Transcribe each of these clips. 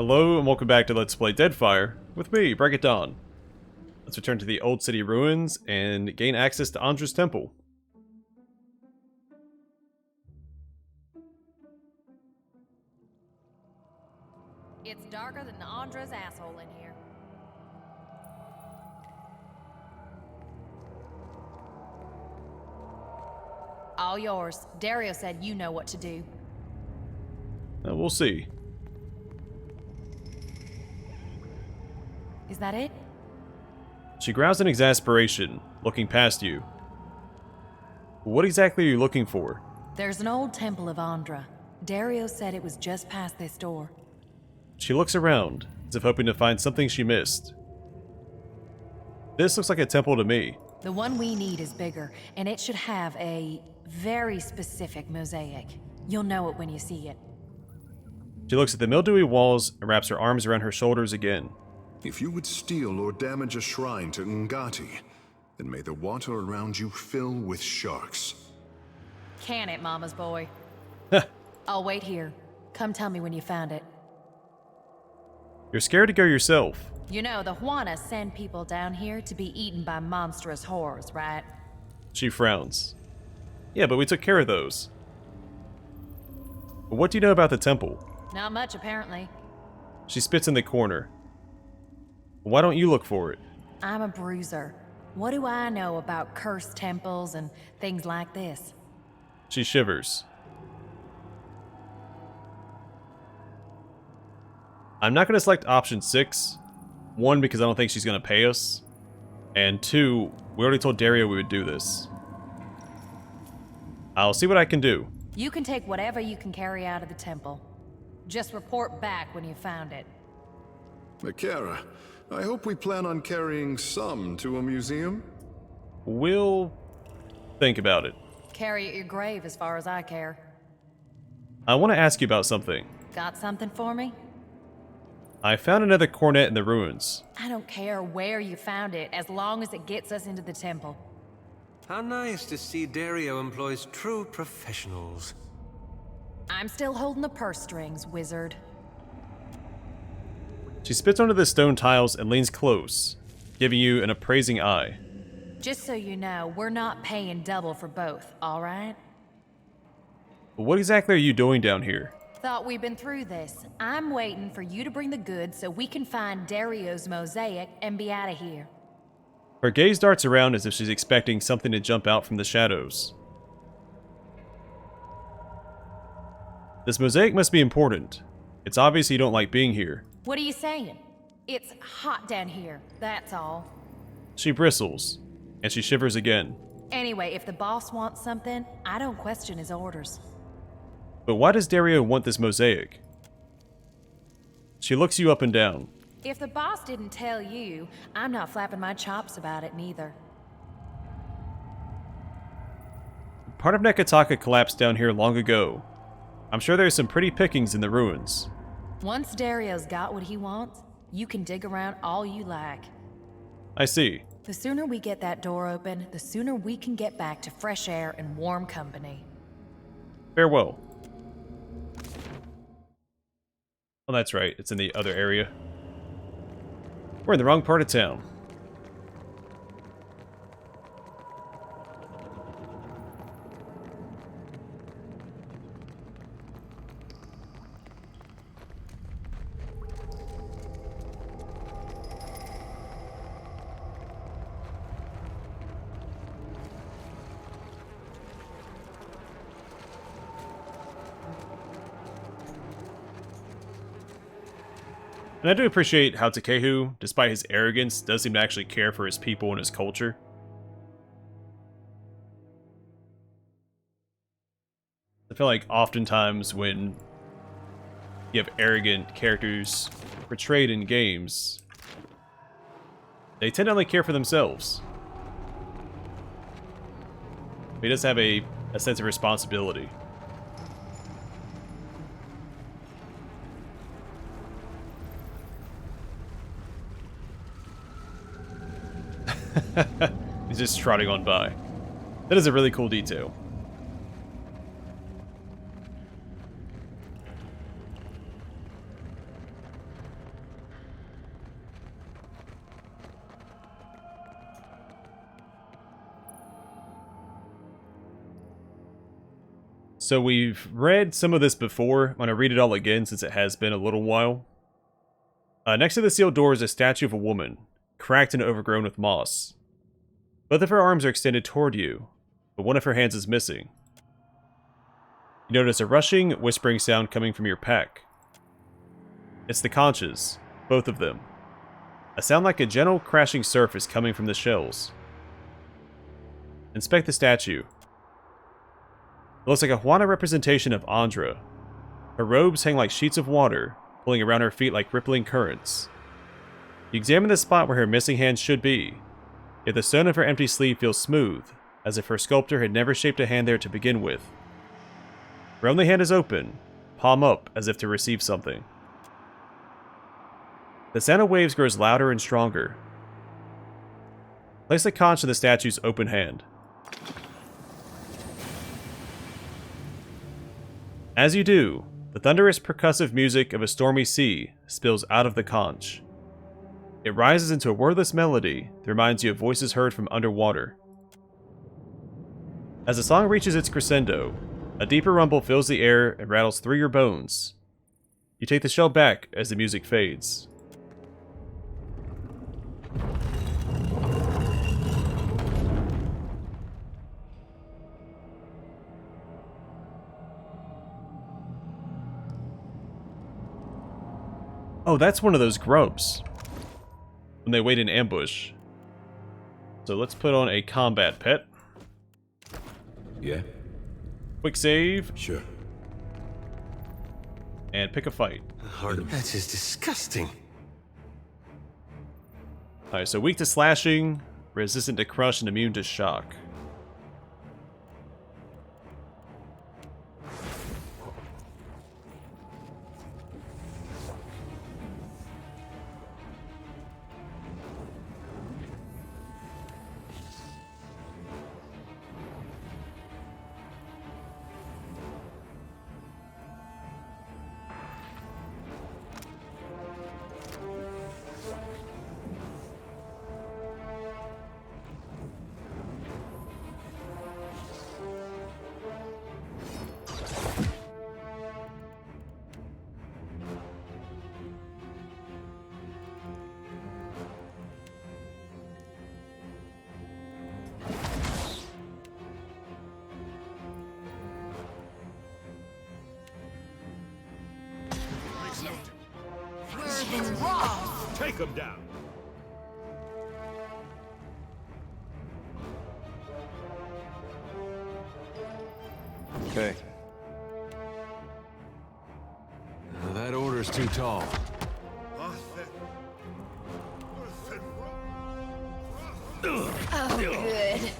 Hello and welcome back to Let's Play Deadfire with me, Break It Dawn. Let's return to the Old City ruins and gain access to Andra's temple. It's darker than Andra's asshole in here. All yours. Dereo said you know what to do. We'll see. Is that it? She growls in exasperation, looking past you. What exactly are you looking for? There's an old temple of Andra. Dereo said it was just past this door. She looks around, as if hoping to find something she missed. This looks like a temple to me. The one we need is bigger, and it should have a very specific mosaic. You'll know it when you see it. She looks at the mildewy walls and wraps her arms around her shoulders again. If you would steal or damage a shrine to Ngati, then may the water around you fill with sharks. Can it, Mama's boy? I'll wait here. Come tell me when you found it. You're scared to go yourself. You know, the Juanas send people down here to be eaten by monstrous horrors, right? She frowns. Yeah, but we took care of those. But what do you know about the temple? Not much, apparently. She spits in the corner. Why don't you look for it? I'm a bruiser. What do I know about cursed temples and things like this? She shivers. I'm not going to select option 6. 1, because I don't think she's going to pay us. And 2, we already told Dereo we would do this. I'll see what I can do. You can take whatever you can carry out of the temple. Just report back when you found it. Akira, I hope we plan on carrying some to a museum. We'll think about it. Carry at your grave as far as I care. I want to ask you about something. Got something for me? I found another cornet in the ruins. I don't care where you found it, as long as it gets us into the temple. How nice to see Dereo employs true professionals. I'm still holding the purse strings, wizard. She spits onto the stone tiles and leans close, giving you an appraising eye. Just so you know, we're not paying double for both, alright? What exactly are you doing down here? Thought we'd been through this. I'm waiting for you to bring the goods so we can find Dereo's mosaic and be out of here. Her gaze darts around as if she's expecting something to jump out from the shadows. This mosaic must be important. It's obvious you don't like being here. What are you saying? It's hot down here, that's all. She bristles, and she shivers again. Anyway, if the boss wants something, I don't question his orders. But why does Dereo want this mosaic? She looks you up and down. If the boss didn't tell you, I'm not flapping my chops about it neither. Part of Nekataka collapsed down here long ago. I'm sure there's some pretty pickings in the ruins. Once Dereo's got what he wants, you can dig around all you like. I see. The sooner we get that door open, the sooner we can get back to fresh air and warm company. Farewell. Oh, that's right. It's in the other area. We're in the wrong part of town. And I do appreciate how Takano, despite his arrogance, does seem to actually care for his people and his culture. I feel like oftentimes when you have arrogant characters portrayed in games, they tend to only care for themselves. But he does have a sense of responsibility. He's just trotting on by. That is a really cool detail. So we've read some of this before. I'm going to read it all again since it has been a little while. Next to the sealed door is a statue of a woman, cracked and overgrown with moss. Both of her arms are extended toward you, but one of her hands is missing. You notice a rushing, whispering sound coming from your pack. It's the conches, both of them. A sound like a gentle crashing surf is coming from the shells. Inspect the statue. It looks like a Juana representation of Andra. Her robes hang like sheets of water, pulling around her feet like rippling currents. You examine the spot where her missing hand should be, yet the stone of her empty sleeve feels smooth, as if her sculptor had never shaped a hand there to begin with. Her only hand is open, palm up as if to receive something. The sound of waves grows louder and stronger. Place the conch in the statue's open hand. As you do, the thunderous percussive music of a stormy sea spills out of the conch. It rises into a wordless melody that reminds you of voices heard from underwater. As the song reaches its crescendo, a deeper rumble fills the air and rattles through your bones. You take the shell back as the music fades. Oh, that's one of those grubs. When they wait in ambush. So let's put on a combat pet. Yeah? Quick save. Sure. And pick a fight. That is disgusting. Alright, so weak to slashing, resistant to crush, and immune to shock. Take him down! Okay. That order's too tall. Oh, good.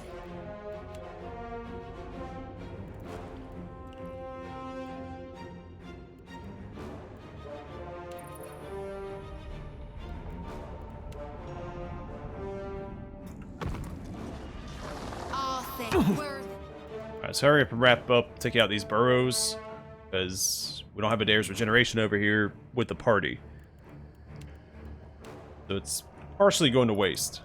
Alright, so hurry up and wrap up, take out these burrows, because we don't have a Dare's regeneration over here with the party. So it's partially going to waste.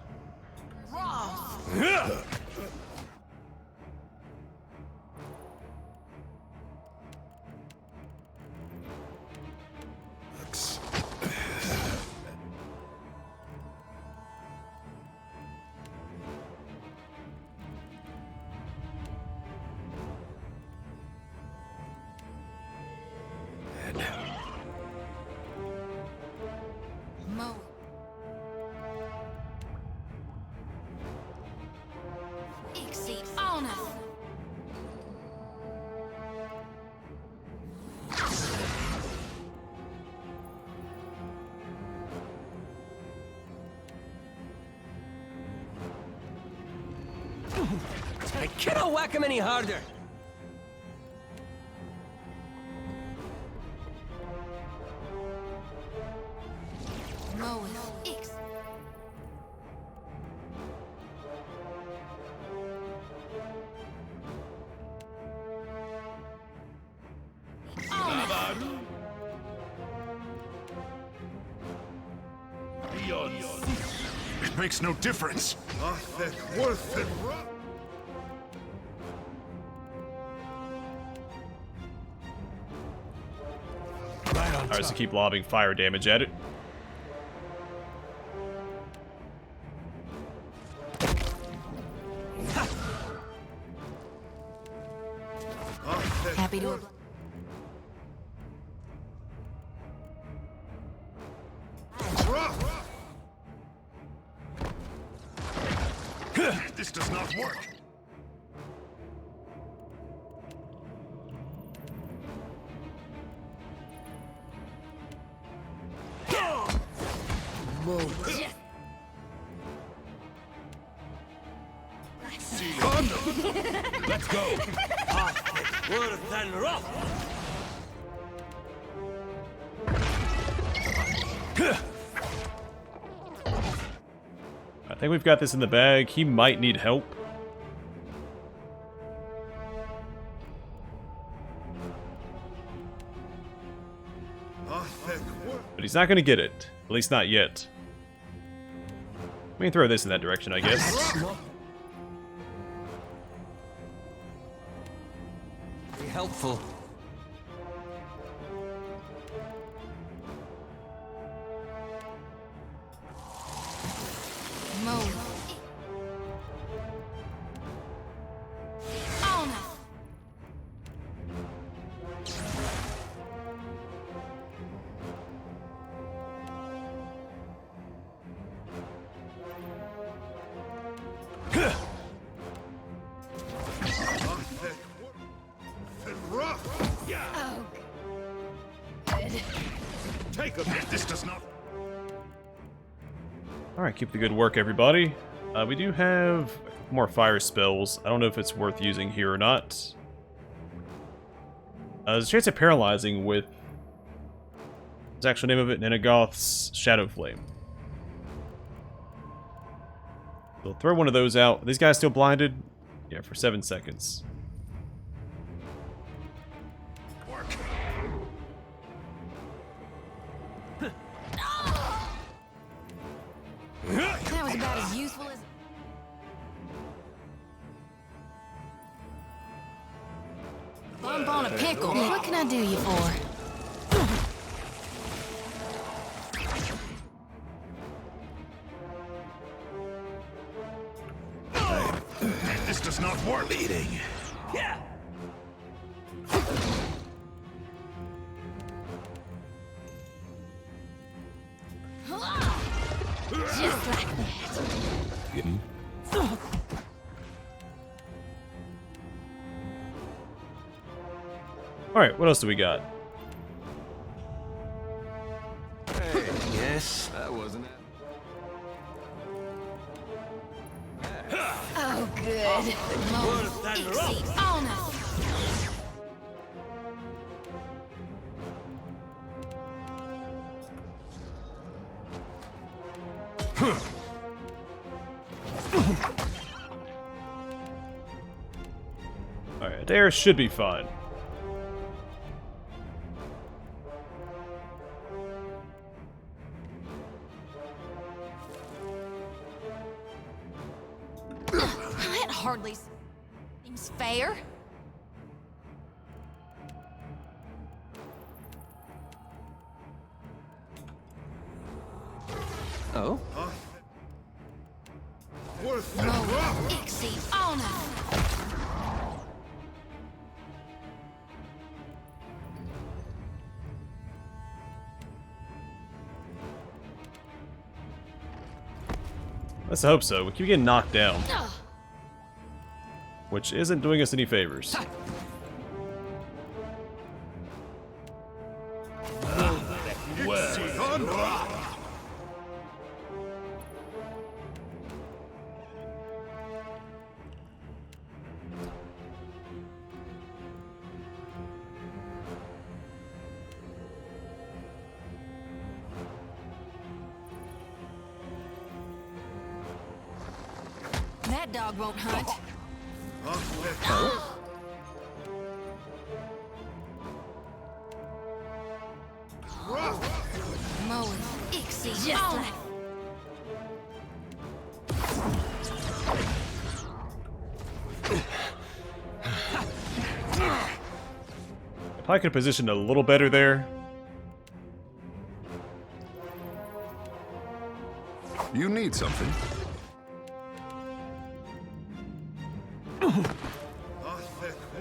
I cannot whack him any harder. It makes no difference. tries to keep lobbing fire damage at it. Happy to. This does not work. Let's go. Worse than rough. I think we've got this in the bag. He might need help. But he's not going to get it. At least not yet. We can throw this in that direction, I guess. Be helpful. Move. On. Oh. Good. Take him down. This does not. Alright, keep the good work, everybody. We do have more fire spells. I don't know if it's worth using here or not. There's a chance of paralyzing with... What's the actual name of it? Nenagoth's Shadow Flame. We'll throw one of those out. Are these guys still blinded? Yeah, for 7 seconds. That was about as useful as. Bump on a pickle. What can I do you for? This does not work. Bleeding. Yeah. Just like that. Alright, what else do we got? Yes, that wasn't it. Oh, good. Worse than rough. On us. Alright, Dereo should be fine. That hardly seems fair. Oh? Exceed on us. Let's hope so. We keep getting knocked down. Which isn't doing us any favors. That dog won't hunt. Mowing. Exceed. Just like. If I could position a little better there. You need something?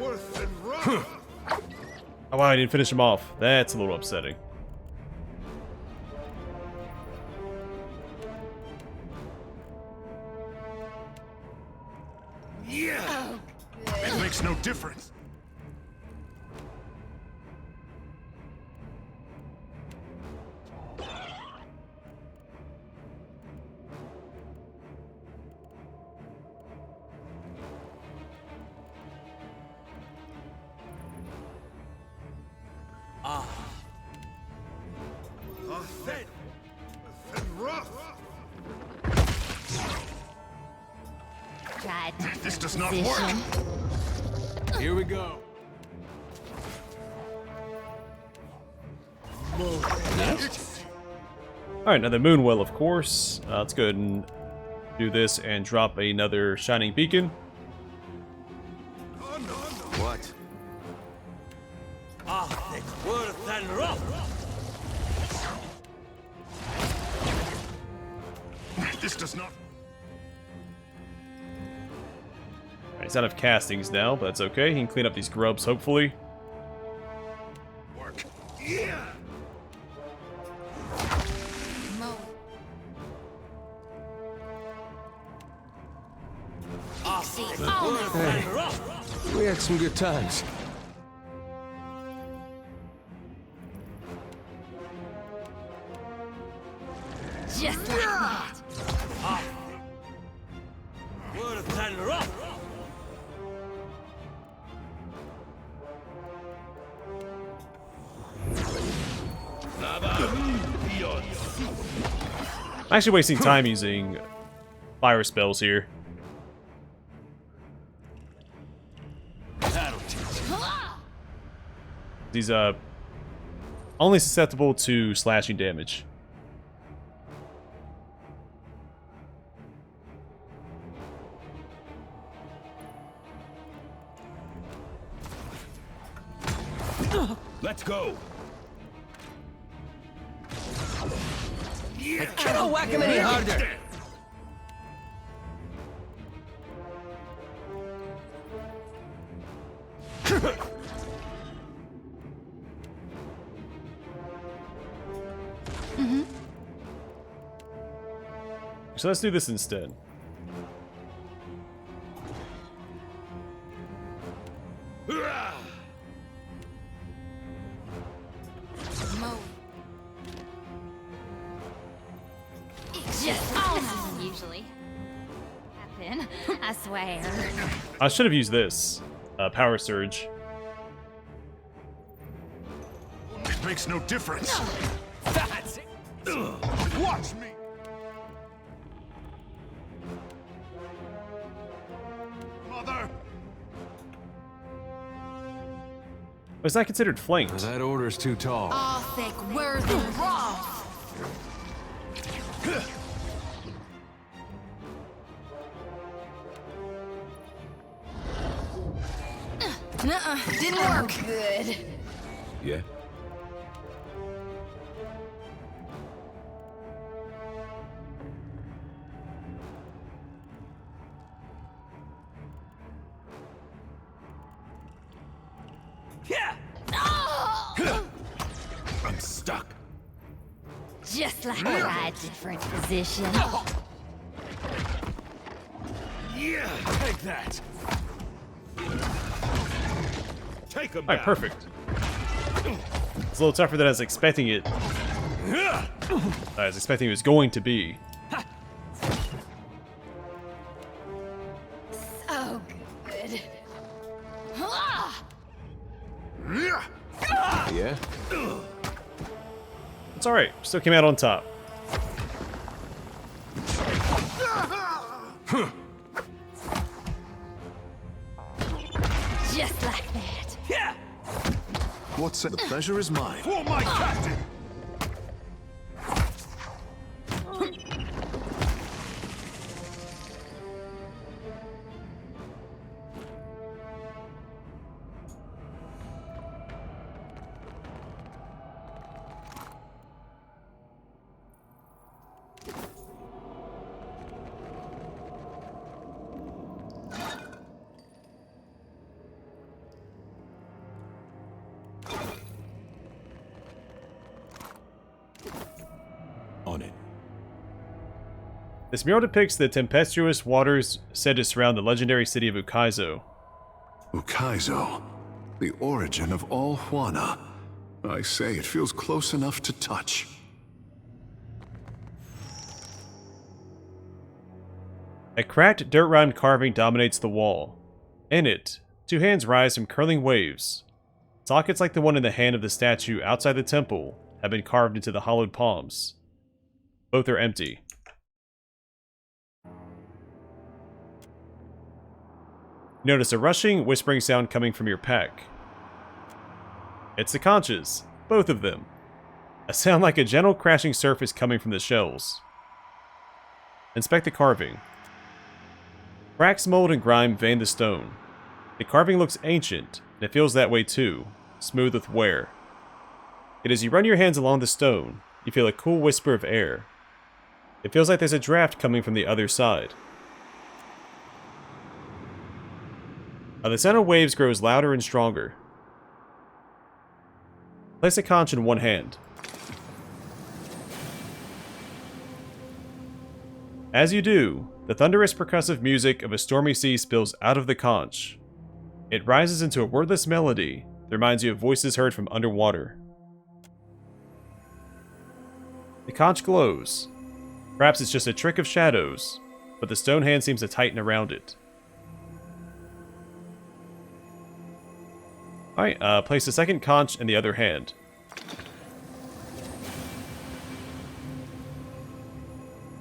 Worth and rough. Oh wow, I didn't finish him off. That's a little upsetting. Yeah. It makes no difference. Thin and rough. Right. This does not Position. work. Here we go. Alright, now the moon well, of course. Let's go ahead and do this and drop another shining beacon. What? Worth and rough. This does not Alright, he's out of castings now, but that's okay. He can clean up these grubs, hopefully. work. Yeah. We had some good times. Just like that. Worth and rough. I'm actually wasting time using fire spells here. He's only susceptible to slashing damage. Let's go. Don't whack him any harder. So let's do this instead. Just doesn't usually happen. I swear. I should have used this. Power Surge. It makes no difference. That's it. Watch me. Mother. Was that considered flanked? That order's too tall. All thick, worthy, raw. Nuh-uh, didn't work. Good. Yeah. I'm stuck. Just like a different position. Yeah. Take that. Take him Alright, down. perfect. It's a little tougher than I was expecting it. I was expecting it was going to be. Oh, good. Yeah? It's alright. Still came out on top. Just like that. What's it? The pleasure is mine. For my captain. This mural depicts the tempestuous waters said to surround the legendary city of Ukaizo. Ukaizo, the origin of all Huana. I say, it feels close enough to touch. A cracked, dirt-rimed carving dominates the wall. In it, two hands rise from curling waves. Sockets like the one in the hand of the statue outside the temple have been carved into the hollowed palms. Both are empty. Notice a rushing, whispering sound coming from your pack. It's the conches, both of them. A sound like a gentle crashing surface coming from the shells. Inspect the carving. Cracks, mold, and grime vein the stone. The carving looks ancient, and it feels that way too, smooth with wear. Yet as you run your hands along the stone, you feel a cool whisper of air. It feels like there's a draft coming from the other side. The sound of waves grows louder and stronger. Place a conch in one hand. As you do, the thunderous percussive music of a stormy sea spills out of the conch. It rises into a wordless melody that reminds you of voices heard from underwater. The conch glows. Perhaps it's just a trick of shadows, but the stone hand seems to tighten around it. Alright, place the second conch in the other hand.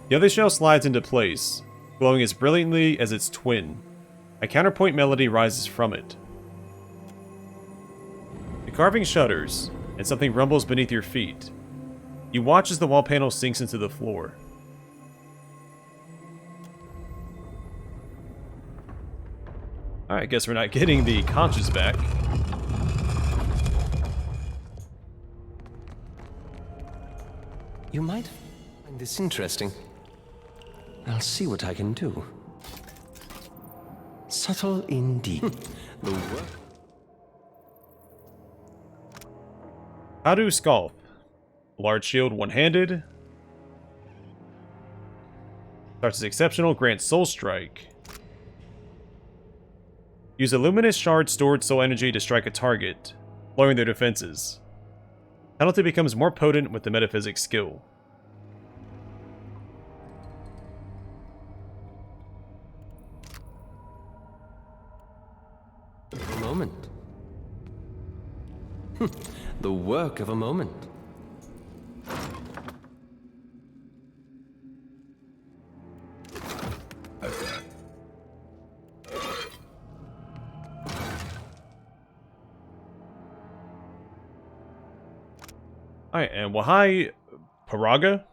The other shell slides into place, glowing as brilliantly as its twin. A counterpoint melody rises from it. The carving shudders, and something rumbles beneath your feet. You watch as the wall panel sinks into the floor. Alright, I guess we're not getting the conches back. You might find this interesting. I'll see what I can do. Subtle indeed. The work. Hadu Skalp. Large shield one-handed. Starts as exceptional, grants soul strike. Use a luminous shard stored soul energy to strike a target, lowering their defenses. Penalty becomes more potent with the metaphysics skill. A moment. The work of a moment. Alright, and Wahai Paraga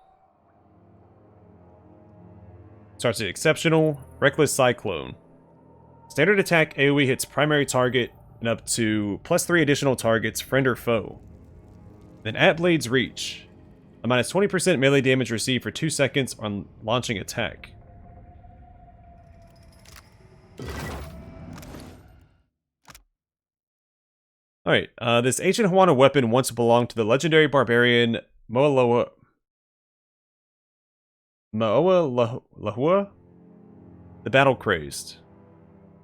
starts at exceptional, reckless cyclone. Standard attack AoE hits primary target and up to +3 additional targets, friend or foe. Then at Blade's Reach, a minus 20% melee damage received for 2 seconds on launching attack. Alright, this ancient Huana weapon once belonged to the legendary barbarian Moalahua? The Battle Crazed.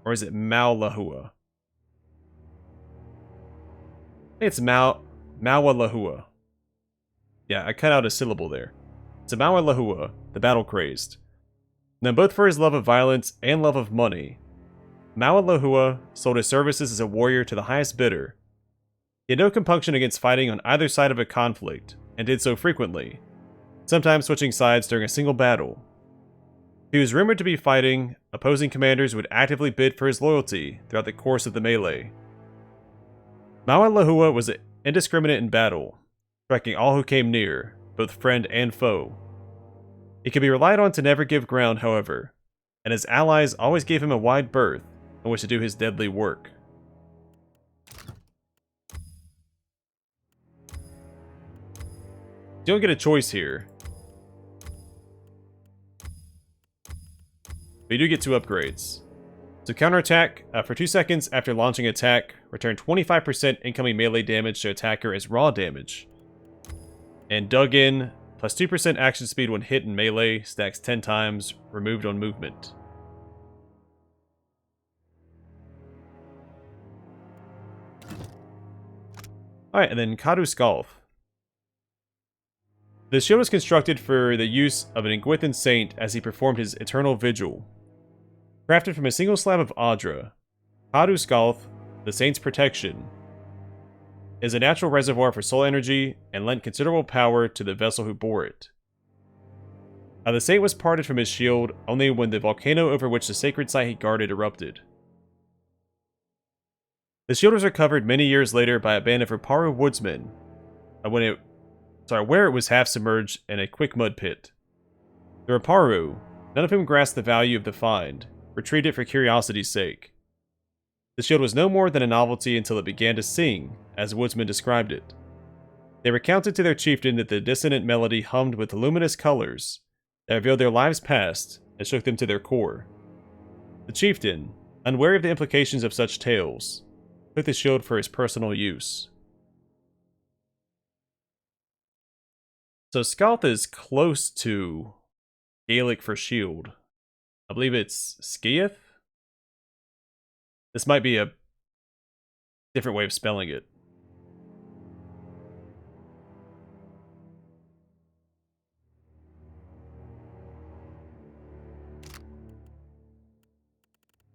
Or is it Maulahua? I think it's Mawalahua. Yeah, I cut out a syllable there. It's a Mawalahua, the Battle Crazed. Known both for his love of violence and love of money, Mawalahua sold his services as a warrior to the highest bidder. He had no compunction against fighting on either side of a conflict, and did so frequently, sometimes switching sides during a single battle. If he was rumored to be fighting, opposing commanders would actively bid for his loyalty throughout the course of the melee. Mawalahua was indiscriminate in battle, striking all who came near, both friend and foe. He could be relied on to never give ground, however, and his allies always gave him a wide berth in which to do his deadly work. You don't get a choice here, but you do get 2 upgrades. So counterattack, for 2 seconds after launching attack, return 25% incoming melee damage to attacker as raw damage. And dug in, Plus 2% action speed when hit in melee, stacks 10 times, removed on movement. Alright, and then Kadu Skalf. The shield was constructed for the use of an Iguithan saint as he performed his eternal vigil. Crafted from a single slab of Adra, Kadu Skalf, the saint's protection, is a natural reservoir for soul energy and lent considerable power to the vessel who bore it. The saint was parted from his shield only when the volcano over which the sacred site he guarded erupted. The shield was recovered many years later by a band of Raparu woodsmen, where it was half submerged in a quick mud pit. The Raparu, none of whom grasped the value of the find, retrieved it for curiosity's sake. The shield was no more than a novelty until it began to sing, as the woodsmen described it. They recounted to their chieftain that the dissonant melody hummed with luminous colors that revealed their lives past and shook them to their core. The chieftain, unwary of the implications of such tales, took the shield for his personal use. So Skalth is close to Gaelic for shield. I believe it's Skieth? This might be a different way of spelling it.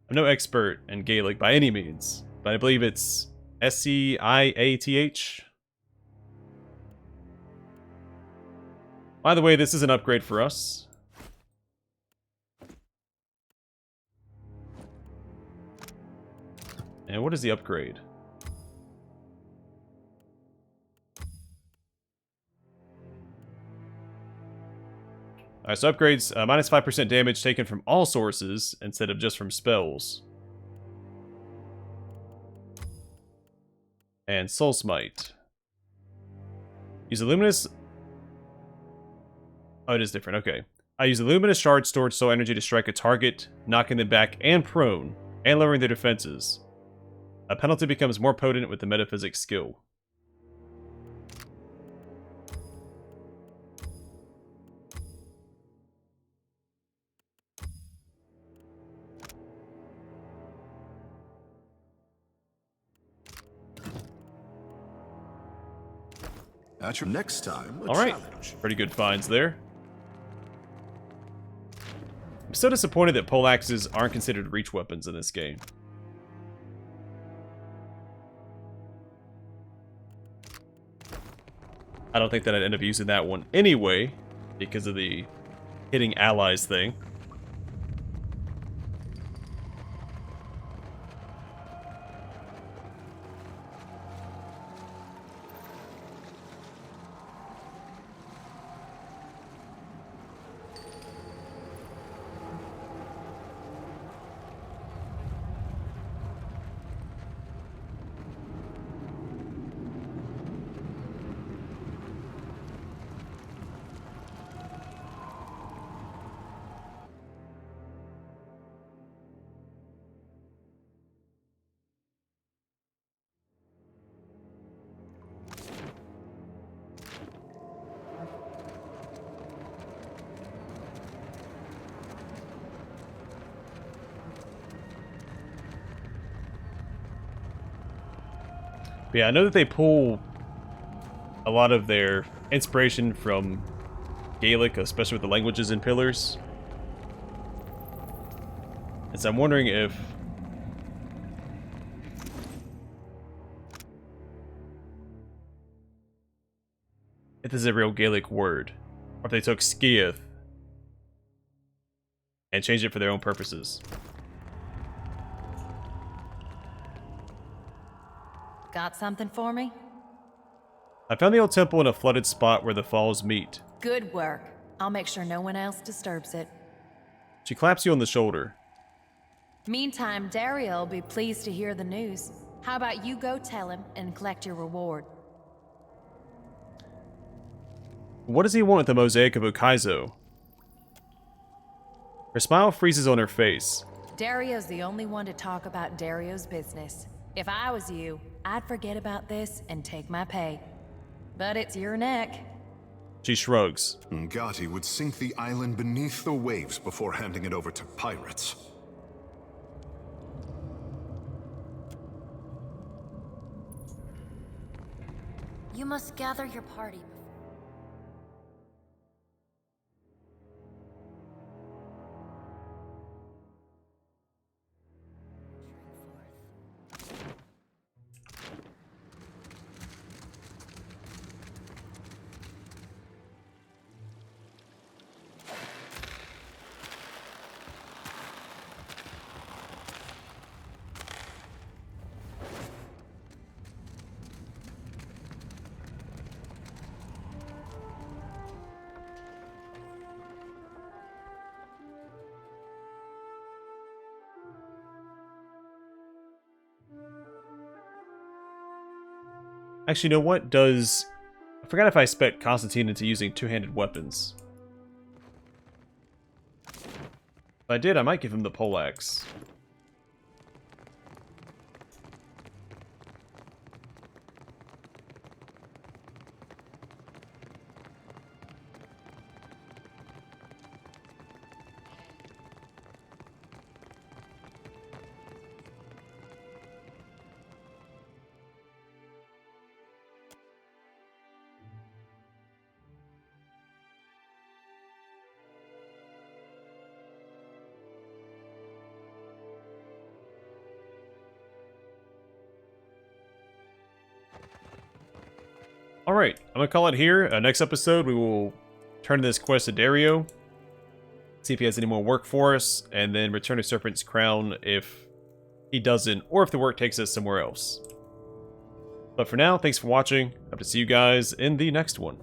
I'm no expert in Gaelic by any means, but I believe it's Sciath. By the way, this is an upgrade for us. And what is the upgrade? Alright, so upgrades, minus 5% damage taken from all sources instead of just from spells. And Soul Smite. Use a luminous... Oh, it is different, okay. I use a luminous shard stored soul energy to strike a target, knocking them back and prone, and lowering their defenses. A penalty becomes more potent with the metaphysics skill. At your next time, a Alright, challenge. pretty good finds there. I'm so disappointed that poleaxes aren't considered reach weapons in this game. I don't think that I'd end up using that one anyway, because of the hitting allies thing. But yeah, I know that they pull a lot of their inspiration from Gaelic, especially with the languages in Pillars. And so I'm wondering if this is a real Gaelic word, or if they took Skieth and changed it for their own purposes. Got something for me? I found the old temple in a flooded spot where the falls meet. Good work. I'll make sure no one else disturbs it. She claps you on the shoulder. Meantime, Dereo will be pleased to hear the news. How about you go tell him and collect your reward? What does he want with the mosaic of Okaizo? Her smile freezes on her face. Dereo's the only one to talk about Dereo's business. If I was you, I'd forget about this and take my pay. But it's your neck. She shrugs. Ngati would sink the island beneath the waves before handing it over to pirates. You must gather your party. Actually, you know what? I forgot if I spec Constantine into using two-handed weapons. If I did, I might give him the poleaxe. Alright, I'm gonna call it here. Next episode, we will turn this quest to Dereo, see if he has any more work for us, and then return to Serpent's crown if he doesn't, or if the work takes us somewhere else. But for now, thanks for watching. Hope to see you guys in the next one.